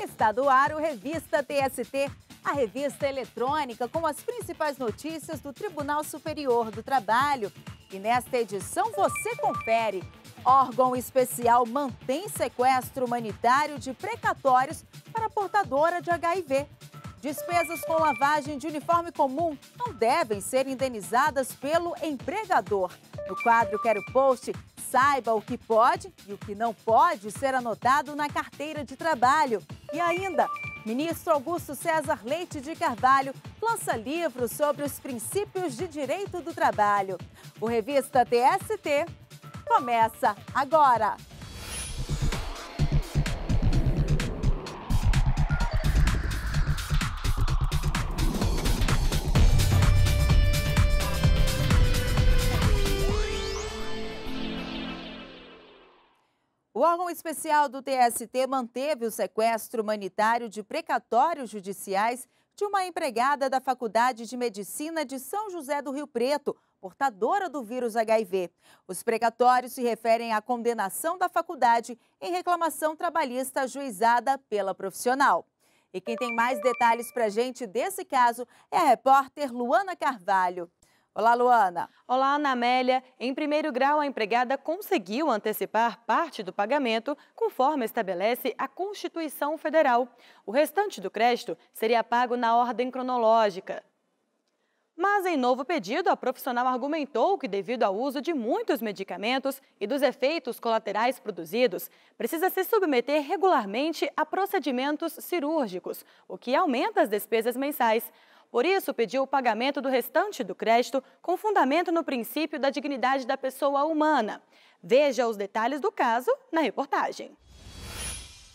Está no ar o Revista TST, a revista eletrônica com as principais notícias do Tribunal Superior do Trabalho. E nesta edição você confere: órgão especial mantém sequestro humanitário de precatórios para portadora de HIV. Despesas com lavagem de uniforme comum não devem ser indenizadas pelo empregador. No quadro Quero Post, saiba o que pode e o que não pode ser anotado na carteira de trabalho. E ainda, ministro Augusto César Leite de Carvalho lança livro sobre os princípios de direito do trabalho. O Revista TST começa agora! O órgão especial do TST manteve o sequestro humanitário de precatórios judiciais de uma empregada da Faculdade de Medicina de São José do Rio Preto, portadora do vírus HIV. Os precatórios se referem à condenação da faculdade em reclamação trabalhista ajuizada pela profissional. E quem tem mais detalhes para a gente desse caso é a repórter Luana Carvalho. Olá, Luana. Olá, Ana Amélia. Em primeiro grau, a empregada conseguiu antecipar parte do pagamento, conforme estabelece a Constituição Federal. O restante do crédito seria pago na ordem cronológica. Mas, em novo pedido, a profissional argumentou que, devido ao uso de muitos medicamentos e dos efeitos colaterais produzidos, precisa se submeter regularmente a procedimentos cirúrgicos, o que aumenta as despesas mensais. Por isso, pediu o pagamento do restante do crédito com fundamento no princípio da dignidade da pessoa humana. Veja os detalhes do caso na reportagem.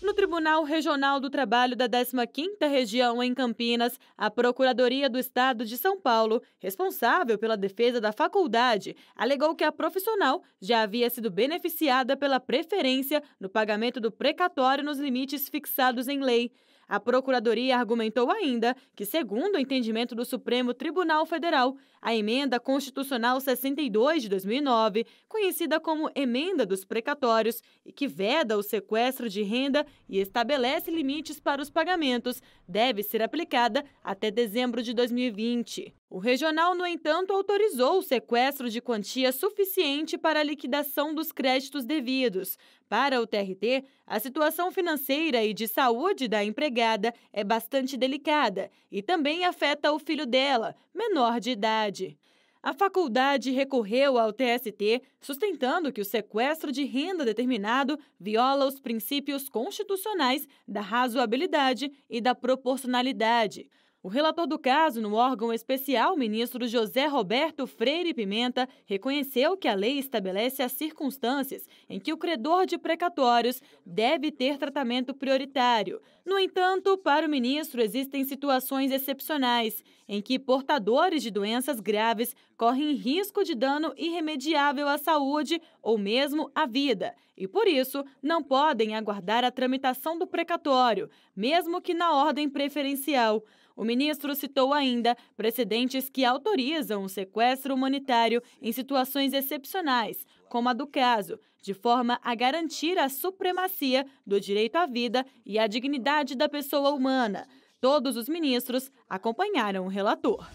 No Tribunal Regional do Trabalho da 15ª Região em Campinas, a Procuradoria do Estado de São Paulo, responsável pela defesa da faculdade, alegou que a profissional já havia sido beneficiada pela preferência no pagamento do precatório nos limites fixados em lei. A Procuradoria argumentou ainda que, segundo o entendimento do Supremo Tribunal Federal, a Emenda Constitucional 62 de 2009, conhecida como Emenda dos Precatórios, e que veda o sequestro de renda e estabelece limites para os pagamentos, deve ser aplicada até dezembro de 2020. O regional, no entanto, autorizou o sequestro de quantia suficiente para a liquidação dos créditos devidos. Para o TRT, a situação financeira e de saúde da empregada é bastante delicada e também afeta o filho dela, menor de idade. A faculdade recorreu ao TST, sustentando que o sequestro de renda determinado viola os princípios constitucionais da razoabilidade e da proporcionalidade. O relator do caso no órgão especial, ministro José Roberto Freire Pimenta, reconheceu que a lei estabelece as circunstâncias em que o credor de precatórios deve ter tratamento prioritário. No entanto, para o ministro, existem situações excepcionais em que portadores de doenças graves correm risco de dano irremediável à saúde ou mesmo à vida e, por isso, não podem aguardar a tramitação do precatório, mesmo que na ordem preferencial. O ministro citou ainda precedentes que autorizam o sequestro humanitário em situações excepcionais, como a do caso, de forma a garantir a supremacia do direito à vida e à dignidade da pessoa humana. Todos os ministros acompanharam o relator.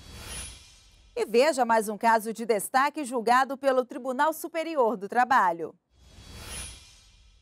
E veja mais um caso de destaque julgado pelo Tribunal Superior do Trabalho.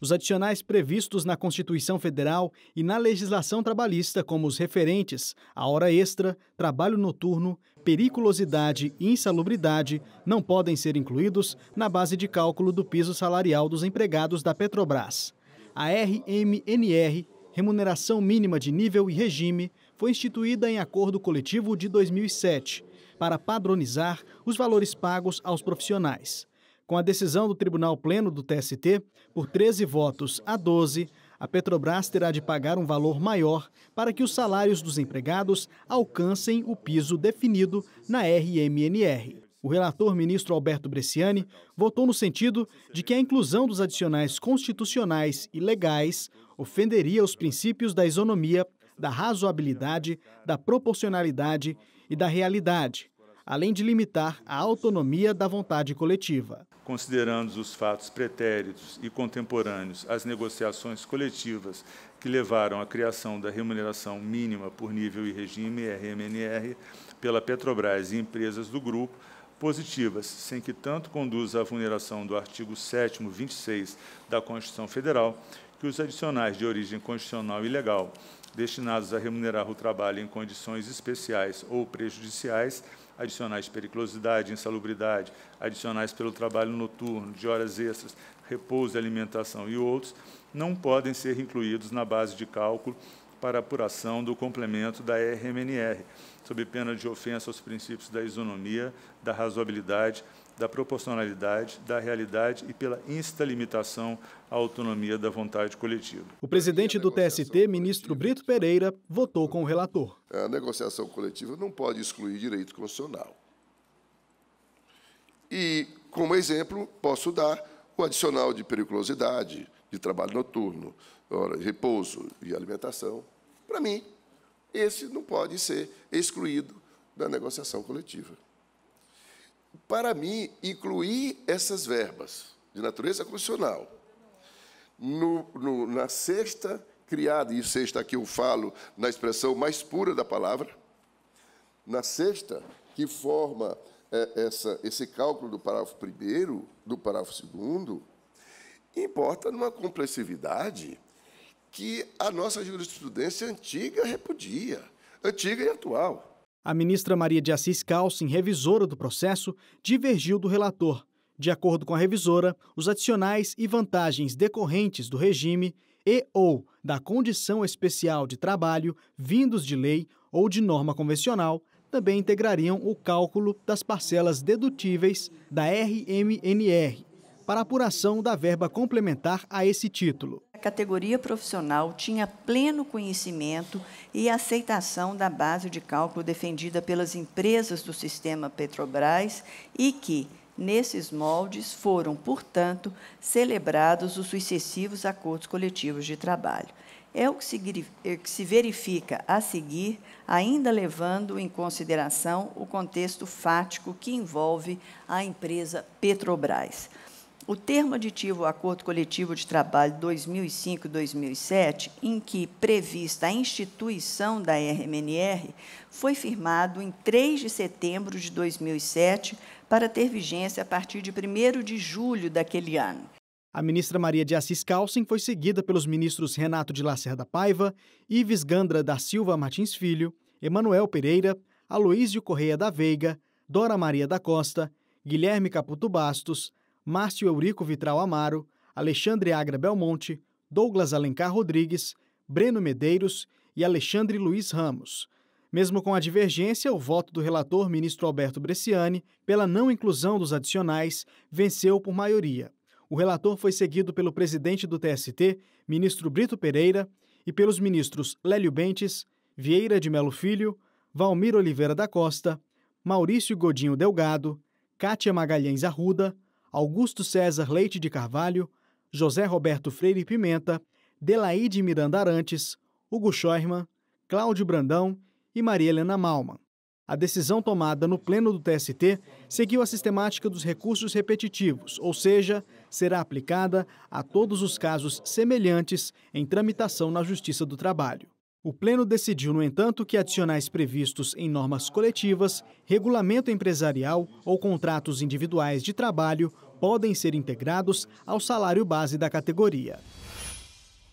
Os adicionais previstos na Constituição Federal e na legislação trabalhista, como os referentes à hora extra, trabalho noturno, periculosidade e insalubridade, não podem ser incluídos na base de cálculo do piso salarial dos empregados da Petrobras. A RMNR, Remuneração Mínima de Nível e Regime, foi instituída em acordo coletivo de 2007 para padronizar os valores pagos aos profissionais. Com a decisão do Tribunal Pleno do TST, por 13 votos a 12, a Petrobras terá de pagar um valor maior para que os salários dos empregados alcancem o piso definido na RMNR. O relator, ministro Alberto Bresciani, votou no sentido de que a inclusão dos adicionais constitucionais e legais ofenderia os princípios da isonomia, da razoabilidade, da proporcionalidade e da realidade, além de limitar a autonomia da vontade coletiva. considerando os fatos pretéritos e contemporâneos às negociações coletivas que levaram à criação da remuneração mínima por nível e regime, RMNR, pela Petrobras e empresas do grupo, positivas, sem que tanto conduza à vulneração do artigo 7º, 26 da Constituição Federal, que os adicionais de origem constitucional e legal, destinados a remunerar o trabalho em condições especiais ou prejudiciais, adicionais de periculosidade, insalubridade, adicionais pelo trabalho noturno, de horas extras, repouso e alimentação e outros, não podem ser incluídos na base de cálculo para apuração do complemento da RMNR, sob pena de ofensa aos princípios da isonomia, da razoabilidade, da proporcionalidade, da realidade e pela insta-limitação à autonomia da vontade coletiva. O presidente do TST, ministro Brito Pereira, votou com o relator. A negociação coletiva não pode excluir direito constitucional. E, como exemplo, posso dar o adicional de periculosidade, de trabalho noturno, repouso e alimentação. Para mim, esse não pode ser excluído da negociação coletiva. Para mim, incluir essas verbas de natureza constitucional na cesta criada, e cesta aqui eu falo na expressão mais pura da palavra, na cesta que forma esse cálculo do parágrafo 1º, do parágrafo 2º, importa numa complexidade que a nossa jurisprudência antiga repudia, antiga e atual. A ministra Maria de Assis Calcin, revisora do processo, divergiu do relator. De acordo com a revisora, os adicionais e vantagens decorrentes do regime e ou da condição especial de trabalho, vindos de lei ou de norma convencional, também integrariam o cálculo das parcelas dedutíveis da RMNR, para apuração da verba complementar a esse título. A categoria profissional tinha pleno conhecimento e aceitação da base de cálculo defendida pelas empresas do sistema Petrobras e que, nesses moldes, foram, portanto, celebrados os sucessivos acordos coletivos de trabalho. É o que se verifica a seguir, ainda levando em consideração o contexto fático que envolve a empresa Petrobras. O termo aditivo ao Acordo Coletivo de Trabalho 2005-2007, em que prevista a instituição da RMNR, foi firmado em 3 de setembro de 2007 para ter vigência a partir de 1º de julho daquele ano. A ministra Maria de Assis Calcin foi seguida pelos ministros Renato de Lacerda Paiva, Ives Gandra da Silva Martins Filho, Emanuel Pereira, Aloísio Correia da Veiga, Dora Maria da Costa, Guilherme Caputo Bastos, Márcio Eurico Vitral Amaro, Alexandre Agra Belmonte, Douglas Alencar Rodrigues, Breno Medeiros e Alexandre Luiz Ramos. Mesmo com a divergência, o voto do relator, ministro Alberto Bresciani, pela não inclusão dos adicionais, venceu por maioria. O relator foi seguido pelo presidente do TST, ministro Brito Pereira, e pelos ministros Lélio Bentes, Vieira de Melo Filho, Valmir Oliveira da Costa, Maurício Godinho Delgado, Kátia Magalhães Arruda, Augusto César Leite de Carvalho, José Roberto Freire Pimenta, Delaide Miranda Arantes, Hugo Scheuermann, Cláudio Brandão e Maria Helena Malman. A decisão tomada no pleno do TST seguiu a sistemática dos recursos repetitivos, ou seja, será aplicada a todos os casos semelhantes em tramitação na Justiça do Trabalho. O pleno decidiu, no entanto, que adicionais previstos em normas coletivas, regulamento empresarial ou contratos individuais de trabalho podem ser integrados ao salário base da categoria.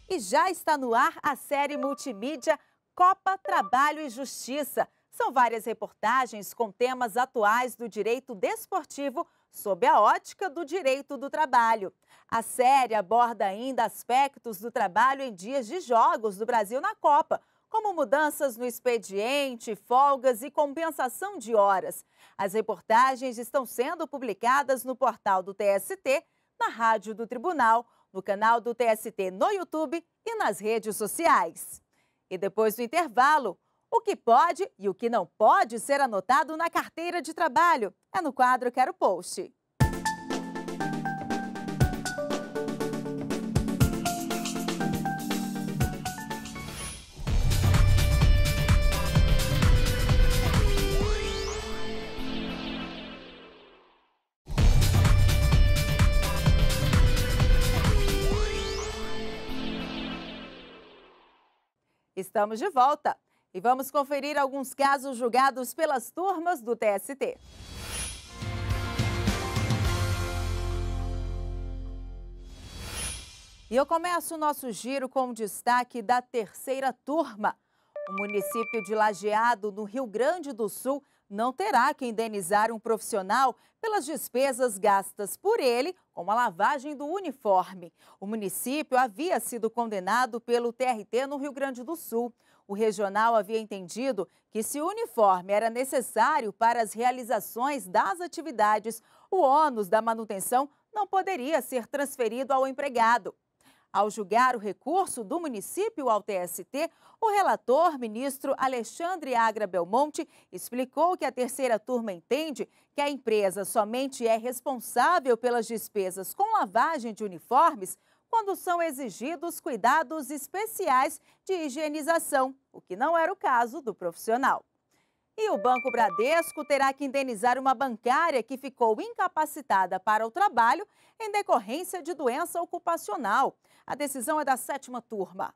E já está no ar a série multimídia Copa, Trabalho e Justiça. São várias reportagens com temas atuais do direito desportivo sob a ótica do direito do trabalho. A série aborda ainda aspectos do trabalho em dias de jogos do Brasil na Copa, como mudanças no expediente, folgas e compensação de horas. As reportagens estão sendo publicadas no portal do TST, na Rádio do Tribunal, no canal do TST no YouTube e nas redes sociais. E depois do intervalo, o que pode e o que não pode ser anotado na carteira de trabalho é no quadro Quero Post. Estamos de volta e vamos conferir alguns casos julgados pelas turmas do TST. E eu começo o nosso giro com o destaque da terceira turma. O município de Lajeado, no Rio Grande do Sul, não terá que indenizar um profissional pelas despesas gastas por ele com a lavagem do uniforme. O município havia sido condenado pelo TRT no Rio Grande do Sul. O regional havia entendido que se o uniforme era necessário para as realizações das atividades, o ônus da manutenção não poderia ser transferido ao empregado. Ao julgar o recurso do município ao TST, o relator, ministro Alexandre Agra Belmonte, explicou que a terceira turma entende que a empresa somente é responsável pelas despesas com lavagem de uniformes quando são exigidos cuidados especiais de higienização, o que não era o caso do profissional. E o Banco Bradesco terá que indenizar uma bancária que ficou incapacitada para o trabalho em decorrência de doença ocupacional. A decisão é da sétima turma.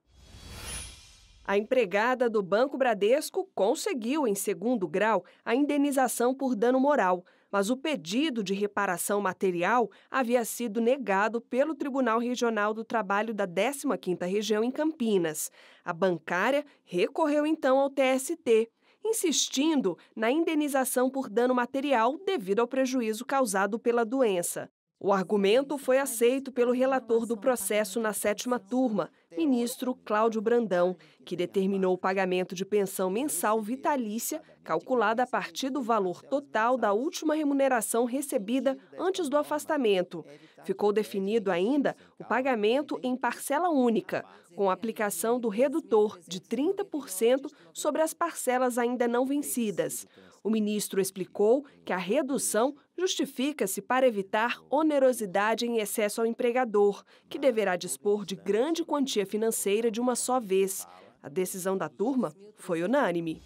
A empregada do Banco Bradesco conseguiu, em segundo grau, a indenização por dano moral, mas o pedido de reparação material havia sido negado pelo Tribunal Regional do Trabalho da 15ª Região em Campinas. A bancária recorreu então ao TST, insistindo na indenização por dano material devido ao prejuízo causado pela doença. O argumento foi aceito pelo relator do processo na sétima turma, ministro Cláudio Brandão, que determinou o pagamento de pensão mensal vitalícia, calculada a partir do valor total da última remuneração recebida antes do afastamento. Ficou definido ainda o pagamento em parcela única, com aplicação do redutor de 30% sobre as parcelas ainda não vencidas. O ministro explicou que a redução justifica-se para evitar onerosidade em excesso ao empregador, que deverá dispor de grande quantia financeira de uma só vez. A decisão da turma foi unânime.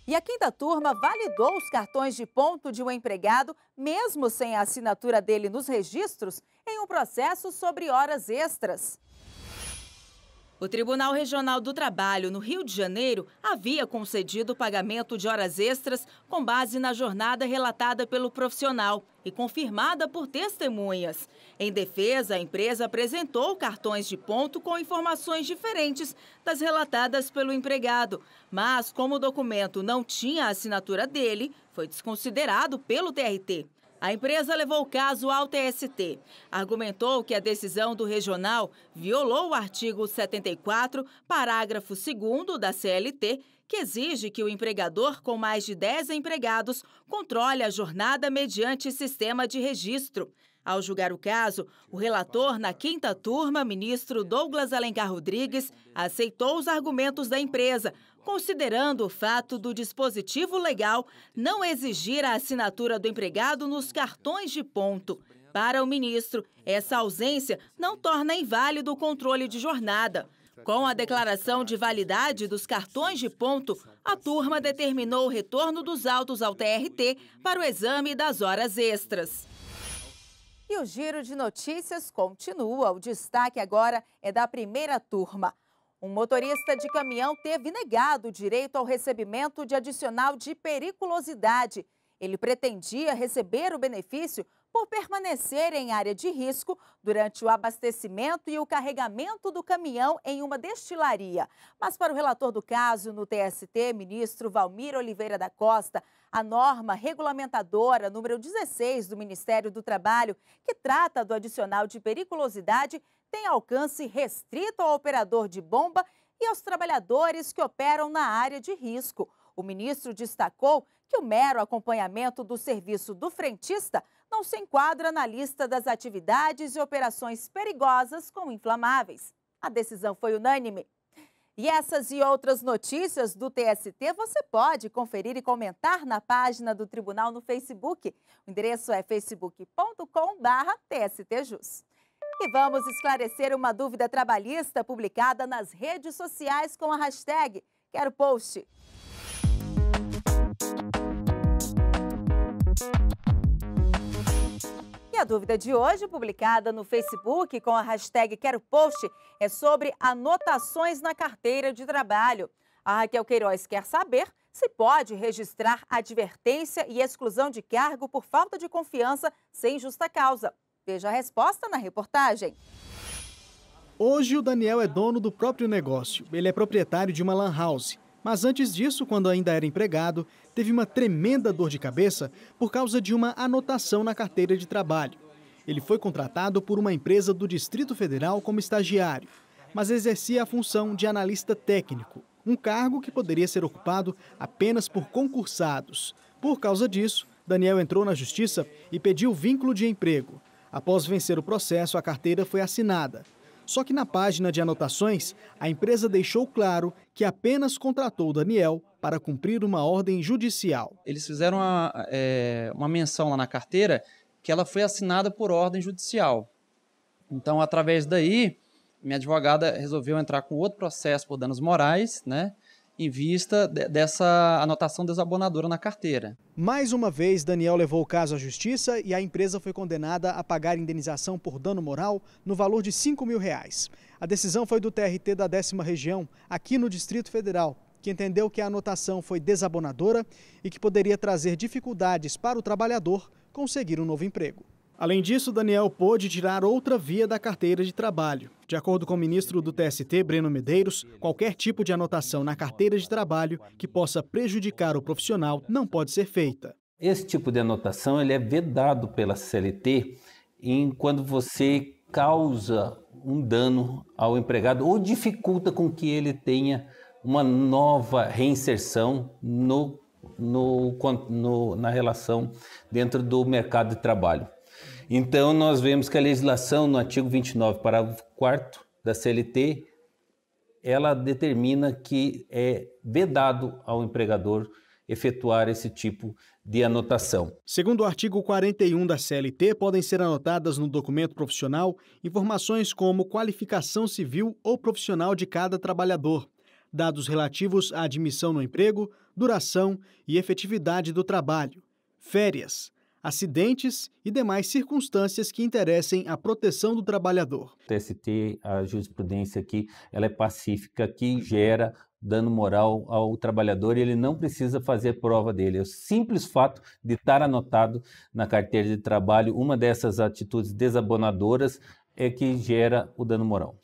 E a quinta turma validou os cartões de ponto de um empregado, mesmo sem a assinatura dele nos registros, em um processo sobre horas extras. O Tribunal Regional do Trabalho, no Rio de Janeiro, havia concedido o pagamento de horas extras com base na jornada relatada pelo profissional e confirmada por testemunhas. Em defesa, a empresa apresentou cartões de ponto com informações diferentes das relatadas pelo empregado, mas como o documento não tinha a assinatura dele, foi desconsiderado pelo TRT. A empresa levou o caso ao TST. Argumentou que a decisão do regional violou o artigo 74, parágrafo 2º da CLT, que exige que o empregador com mais de 10 empregados controle a jornada mediante sistema de registro. Ao julgar o caso, o relator na quinta turma, ministro Douglas Alencar Rodrigues, aceitou os argumentos da empresa, considerando o fato do dispositivo legal não exigir a assinatura do empregado nos cartões de ponto. Para o ministro, essa ausência não torna inválido o controle de jornada. Com a declaração de validade dos cartões de ponto, a turma determinou o retorno dos autos ao TRT para o exame das horas extras. E o giro de notícias continua. O destaque agora é da primeira turma. Um motorista de caminhão teve negado o direito ao recebimento de adicional de periculosidade. Ele pretendia receber o benefício por permanecer em área de risco durante o abastecimento e o carregamento do caminhão em uma destilaria. Mas para o relator do caso no TST, ministro Valmir Oliveira da Costa, a norma regulamentadora número 16 do Ministério do Trabalho, que trata do adicional de periculosidade, tem alcance restrito ao operador de bomba e aos trabalhadores que operam na área de risco. O ministro destacou que o mero acompanhamento do serviço do frentista não se enquadra na lista das atividades e operações perigosas com inflamáveis. A decisão foi unânime. E essas e outras notícias do TST você pode conferir e comentar na página do Tribunal no Facebook. O endereço é facebook.com/TSTJus. E vamos esclarecer uma dúvida trabalhista publicada nas redes sociais com a hashtag Quero Post. E E a dúvida de hoje, publicada no Facebook com a hashtag Quero Post, é sobre anotações na carteira de trabalho. A Raquel Queiroz quer saber se pode registrar advertência e exclusão de cargo por falta de confiança sem justa causa. Veja a resposta na reportagem. Hoje o Daniel é dono do próprio negócio. Ele é proprietário de uma lan house. Mas antes disso, quando ainda era empregado, teve uma tremenda dor de cabeça por causa de uma anotação na carteira de trabalho. Ele foi contratado por uma empresa do Distrito Federal como estagiário, mas exercia a função de analista técnico, um cargo que poderia ser ocupado apenas por concursados. Por causa disso, Daniel entrou na justiça e pediu vínculo de emprego. Após vencer o processo, a carteira foi assinada. Só que na página de anotações, a empresa deixou claro que apenas contratou o Daniel para cumprir uma ordem judicial. Eles fizeram uma menção lá na carteira que ela foi assinada por ordem judicial. Então, através daí, minha advogada resolveu entrar com outro processo por danos morais, né, em vista dessa anotação desabonadora na carteira. Mais uma vez, Daniel levou o caso à justiça e a empresa foi condenada a pagar indenização por dano moral no valor de R$ 5.000. A decisão foi do TRT da 10ª Região, aqui no Distrito Federal, que entendeu que a anotação foi desabonadora e que poderia trazer dificuldades para o trabalhador conseguir um novo emprego. Além disso, Daniel pôde tirar outra via da carteira de trabalho. De acordo com o ministro do TST, Breno Medeiros, qualquer tipo de anotação na carteira de trabalho que possa prejudicar o profissional não pode ser feita. Esse tipo de anotação ele é vedado pela CLT quando você causa um dano ao empregado ou dificulta com que ele tenha uma nova reinserção na relação dentro do mercado de trabalho. Então, nós vemos que a legislação no artigo 29, parágrafo 4º da CLT, ela determina que é vedado ao empregador efetuar esse tipo de anotação. Segundo o artigo 41 da CLT, podem ser anotadas no documento profissional informações como qualificação civil ou profissional de cada trabalhador, dados relativos à admissão no emprego, duração e efetividade do trabalho, férias, acidentes e demais circunstâncias que interessem à proteção do trabalhador. O TST, a jurisprudência aqui, ela é pacífica, que gera dano moral ao trabalhador e ele não precisa fazer prova dele. É o simples fato de estar anotado na carteira de trabalho, uma dessas atitudes desabonadoras é que gera o dano moral.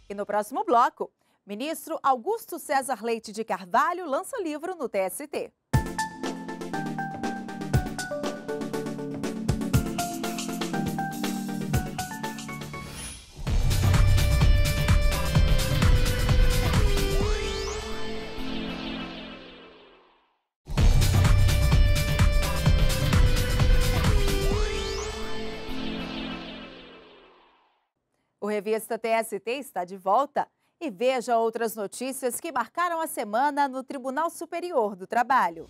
E no próximo bloco, ministro Augusto César Leite de Carvalho lança livro no TST. O Revista TST está de volta e veja outras notícias que marcaram a semana no Tribunal Superior do Trabalho.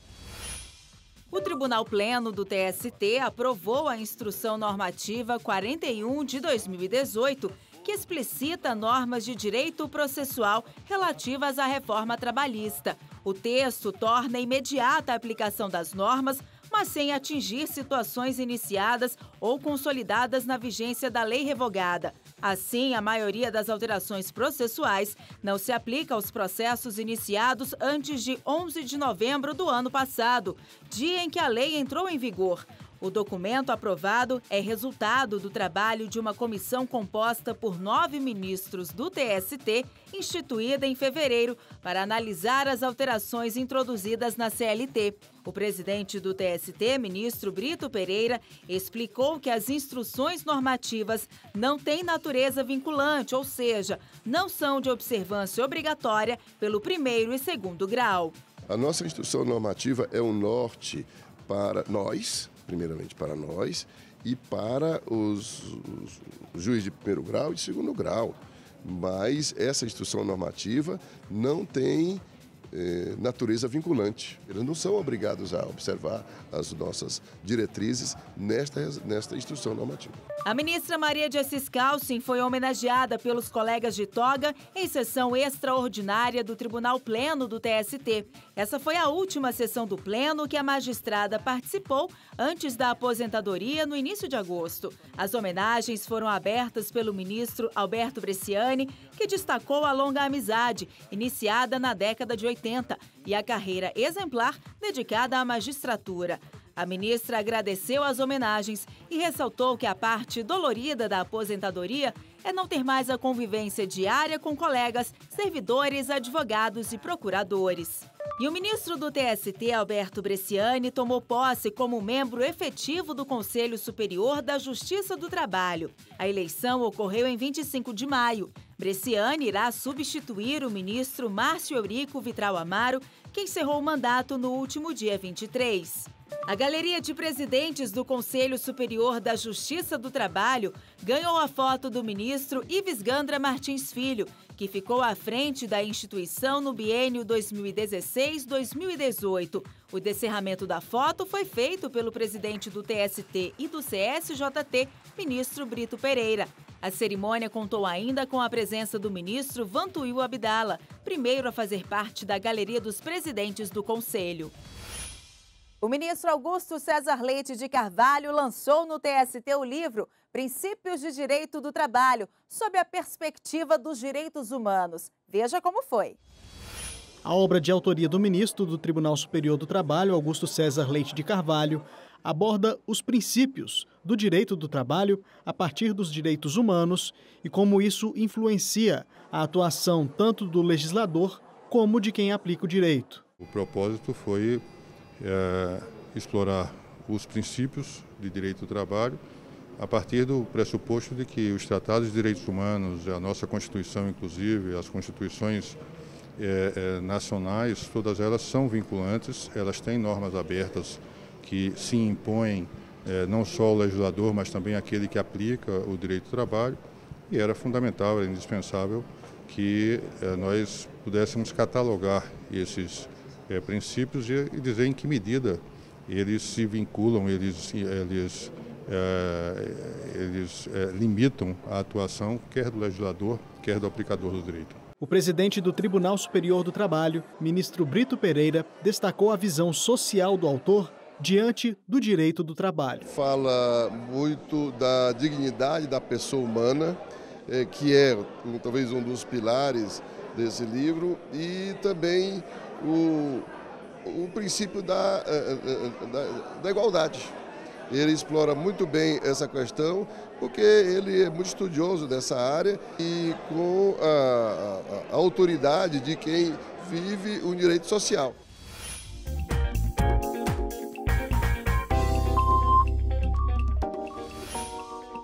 O Tribunal Pleno do TST aprovou a Instrução Normativa 41 de 2018, que explicita normas de direito processual relativas à reforma trabalhista. O texto torna imediata a aplicação das normas, mas sem atingir situações iniciadas ou consolidadas na vigência da lei revogada. Assim, a maioria das alterações processuais não se aplica aos processos iniciados antes de 11 de novembro do ano passado, dia em que a lei entrou em vigor. O documento aprovado é resultado do trabalho de uma comissão composta por 9 ministros do TST, instituída em fevereiro, para analisar as alterações introduzidas na CLT. O presidente do TST, ministro Brito Pereira, explicou que as instruções normativas não têm natureza vinculante, ou seja, não são de observância obrigatória pelo primeiro e segundo grau. A nossa instrução normativa é um norte para nós, primeiramente para nós, e para os juízes de primeiro grau e de segundo grau. Mas essa instrução normativa não tem natureza vinculante. Eles não são obrigados a observar as nossas diretrizes nesta instrução normativa. A ministra Maria de Assis Calcin foi homenageada pelos colegas de toga em sessão extraordinária do Tribunal Pleno do TST. Essa foi a última sessão do Pleno que a magistrada participou antes da aposentadoria no início de agosto. As homenagens foram abertas pelo ministro Alberto Bresciani, que destacou a longa amizade, iniciada na década de 80, e a carreira exemplar dedicada à magistratura. A ministra agradeceu as homenagens e ressaltou que a parte dolorida da aposentadoria é não ter mais a convivência diária com colegas, servidores, advogados e procuradores. E o ministro do TST, Alberto Bresciani, tomou posse como membro efetivo do Conselho Superior da Justiça do Trabalho. A eleição ocorreu em 25 de maio. Bresciani irá substituir o ministro Márcio Eurico Vitral Amaro, que encerrou o mandato no último dia 23. A galeria de presidentes do Conselho Superior da Justiça do Trabalho ganhou a foto do ministro Ives Gandra Martins Filho, que ficou à frente da instituição no biênio 2016-2018. O descerramento da foto foi feito pelo presidente do TST e do CSJT, ministro Brito Pereira. A cerimônia contou ainda com a presença do ministro Vantuil Abdala, primeiro a fazer parte da galeria dos presidentes do Conselho. O ministro Augusto César Leite de Carvalho lançou no TST o livro Princípios de Direito do Trabalho, sob a perspectiva dos direitos humanos. Veja como foi. A obra de autoria do ministro do Tribunal Superior do Trabalho, Augusto César Leite de Carvalho, aborda os princípios do direito do trabalho a partir dos direitos humanos e como isso influencia a atuação tanto do legislador como de quem aplica o direito. O propósito foi explorar os princípios de direito do trabalho a partir do pressuposto de que os tratados de direitos humanos, a nossa Constituição inclusive, as constituições nacionais, todas elas são vinculantes, elas têm normas abertas que se impõem não só ao legislador, mas também àquele que aplica o direito do trabalho, e era fundamental, era indispensável que nós pudéssemos catalogar esses princípios e dizer em que medida eles se vinculam, eles limitam a atuação quer do legislador, quer do aplicador do direito. O presidente do Tribunal Superior do Trabalho, ministro Brito Pereira, destacou a visão social do autor diante do direito do trabalho. Fala muito da dignidade da pessoa humana, que é talvez um dos pilares desse livro, e também o princípio da igualdade. Ele explora muito bem essa questão, porque ele é muito estudioso dessa área e com a autoridade de quem vive o direito social.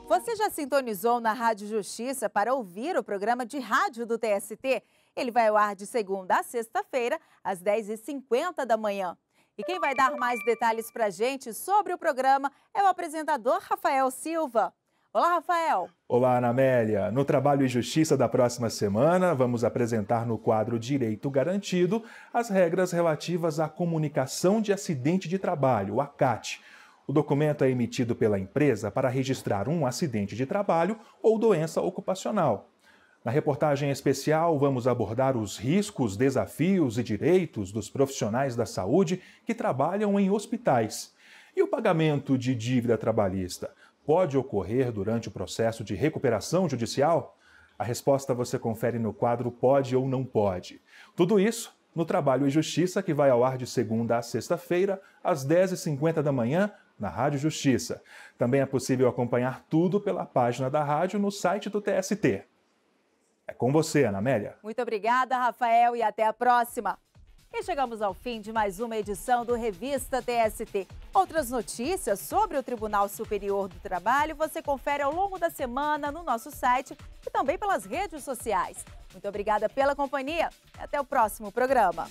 Você já sintonizou na Rádio Justiça para ouvir o programa de rádio do TST? Ele vai ao ar de segunda a sexta-feira, às 10h50 da manhã. E quem vai dar mais detalhes para a gente sobre o programa é o apresentador Rafael Silva. Olá, Rafael. Olá, Ana Amélia. No Trabalho e Justiça da próxima semana, vamos apresentar no quadro Direito Garantido as regras relativas à comunicação de acidente de trabalho, o ACAT. O documento é emitido pela empresa para registrar um acidente de trabalho ou doença ocupacional. Na reportagem especial, vamos abordar os riscos, desafios e direitos dos profissionais da saúde que trabalham em hospitais. E o pagamento de dívida trabalhista pode ocorrer durante o processo de recuperação judicial? A resposta você confere no quadro Pode ou Não Pode. Tudo isso no Trabalho e Justiça, que vai ao ar de segunda a sexta-feira, às 10h50 da manhã, na Rádio Justiça. Também é possível acompanhar tudo pela página da rádio no site do TST. É com você, Ana Amélia. Muito obrigada, Rafael, e até a próxima. E chegamos ao fim de mais uma edição do Revista TST. Outras notícias sobre o Tribunal Superior do Trabalho você confere ao longo da semana no nosso site e também pelas redes sociais. Muito obrigada pela companhia e até o próximo programa.